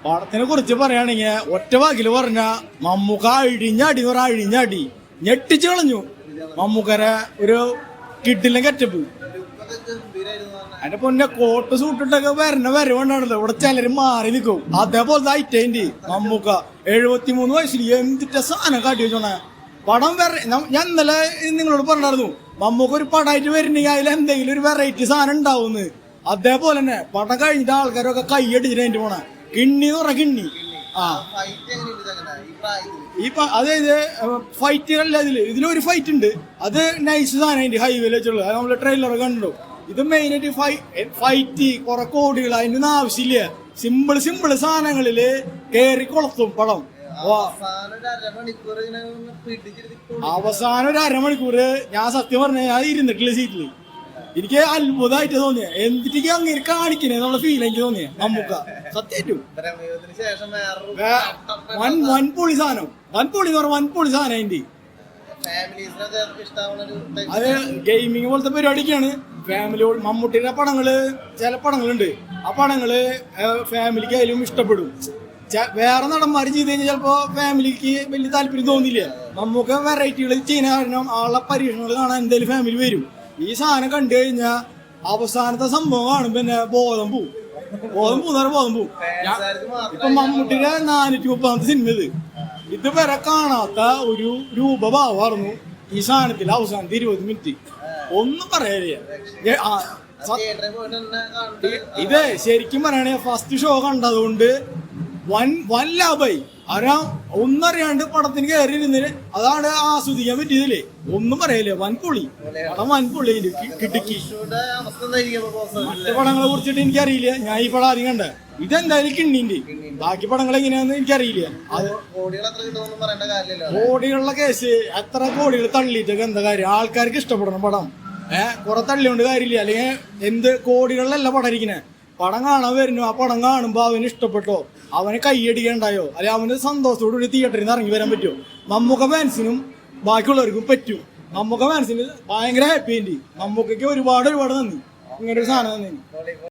പടത്തിനെ കുറിച്ച് പറയുകയാണെങ്കിൽ ഒറ്റ വാക്കില് പറഞ്ഞ മമ്മൂക്ക അഴിഞ്ഞടി ഞെട്ടിച്ചു കളഞ്ഞു. മമ്മൂക്കരെ ഒരു കിഡിലെ കെറ്റപ്പ്. അതിന്റെ പൊന്നെ കോട്ട് സൂട്ടിട്ടൊക്കെ വരവുണ്ടാണല്ലോ. ഇവിടെ ചിലര് മാറി നിൽക്കും. അതേപോലത്തെ ഐറ്റേന്റെ മമ്മൂക്ക 73 വയസ്സിൽ എന്തിട്ട സാധനം കാട്ടി വെച്ചോണേ. പടം ഞാൻ ഇന്നലെ നിങ്ങളോട് പറഞ്ഞായിരുന്നു, മമ്മൂക്ക ഒരു പടമായിട്ട് വരുന്നെങ്കിൽ അതിൽ എന്തെങ്കിലും ഒരു വെറൈറ്റി സാധനം ഉണ്ടാവുന്ന്. അതേപോലെ തന്നെ പടം കഴിഞ്ഞിട്ട് ആൾക്കാരൊക്കെ കൈയടിച്ചിട്ട് അതിന്റെ പോണേ. കിണ്ണി എന്ന് പറഞ്ഞ കിണ്ണി. അതായത് ഫൈറ്റുകളില്ല. ഇതിലൊരു ഫൈറ്റ് ഉണ്ട്, അത് നൈസ് സാധനം. അതിന്റെ ഹൈവേയിൽ വെച്ചുള്ളത് അത് നമ്മള് ട്രെയിലറൊക്കെ കണ്ടു. ഇത് മെയിനായിട്ട് ഫൈറ്റ് കുറെ കോടികൾ അതിന്റെ ആവശ്യമില്ല. സിമ്പിൾ സാധനങ്ങളില് കേറി കൊളത്തും പടം. അവസാനം ഒരു അരമണിക്കൂർ ഞാൻ സത്യം പറഞ്ഞ ഞാൻ ഇരുന്നിട്ടില്ല സീറ്റില്. എനിക്ക് അത്ഭുതമായിട്ട് തോന്നിയ എന്തിട്ട് അങ്ങനെ കാണിക്കണേ എന്നുള്ള ഫീൽ എനിക്ക് തോന്നിയ മമ്മൂക്ക സത്യം. വൻപൊളി സാധനം, വൻപൊളി എന്ന് പറഞ്ഞ വൻപൊളി സാധനം. അതിന്റെ അത് ഗെയിമിങ് പോലത്തെ പരിപാടിക്കാണ്. ഫാമിലി മമ്മൂട്ടിയുടെ പടങ്ങള് ചില പടങ്ങളുണ്ട്, ആ പടങ്ങള് ഫാമിലിക്ക് ആയാലും ഇഷ്ടപ്പെടും. വേറെ നടന്മാര് ചെയ്ത് കഴിഞ്ഞാൽ ചിലപ്പോ ഫാമിലിക്ക് വലിയ താല്പര്യം തോന്നില്ല. നമുക്ക് വെറൈറ്റികൾ ചെയ്യുന്ന കാരണം ആളെ പരീക്ഷണങ്ങൾ കാണാൻ എന്തായാലും ഫാമിലി വരും. ഈ സാധനം കണ്ടു കഴിഞ്ഞാൽ അവസാനത്തെ സംഭവം കാണും പിന്നെ ബോധം പോവും. ബോധം പോവും. ഇപ്പൊ മമ്മൂട്ടിയുടെ 430 സിനിമ ഇതുവരെ കാണാത്ത ഒരു രൂപഭാവമായിരുന്നു ഈ സാധനത്തിൽ. അവസാനത്തെ 20 മിനിറ്റ് ഒന്നും പറയാനില്ല. ഇത് ശരിക്കും പറയുകയാണെങ്കിൽ ഫസ്റ്റ് ഷോ കണ്ടതുകൊണ്ട് വൻ ലാഭായി. ഒന്നറിയാണ്ട് പടത്തിന് കയറി ഇരുന്നിട്ട് അതാണ് ആസ്വദിക്കാൻ പറ്റിയതില്ലേ. ഒന്നും പറയല്ലേ, വൻപൊളി പടം, വൻപൊളി. കിടുക്കി. മറ്റു പടങ്ങളെ കുറിച്ചിട്ട് എനിക്കറിയില്ല, ഞാൻ ഈ പടം ആദ്യം കണ്ട. ഇതെന്തായാലും കിണ്ണിന്റെ. ബാക്കി പടങ്ങൾ എങ്ങനെയാന്ന് എനിക്കറിയില്ല. അത് കോടികളുടെ കേസ്, എത്ര കോടികൾ തള്ളിയിട്ടൊക്കെ എന്താ കാര്യം? ആൾക്കാർക്ക് ഇഷ്ടപ്പെടണം പടം. കുറെ തള്ളിയോണ്ട് കാര്യമില്ല. അല്ലെങ്കിൽ എന്ത് കോടികളിലല്ല പടം ഇരിക്കണേ. പടം കാണാൻ വരുന്നു, ആ പടം കാണുമ്പോ അവന് ഇഷ്ടപ്പെട്ടോ, അവന് കൈയടിക്കണ്ടായോ, അല്ലെങ്കിൽ അവന് സന്തോഷത്തോടുകൂടി തിയേറ്ററിൽ നിന്ന് ഇറങ്ങി വരാൻ പറ്റുമോ? മമ്മൂക്ക ഫാൻസിനും ബാക്കിയുള്ളവർക്കും പറ്റും. മമ്മൂക്ക ഫാൻസിന് ഭയങ്കര ഹാപ്പി ഉണ്ട്. മമ്മൂക്കയ്ക്ക് ഒരുപാട് നന്ദി. ഇങ്ങനെ ഒരു സാധനം തന്നെ.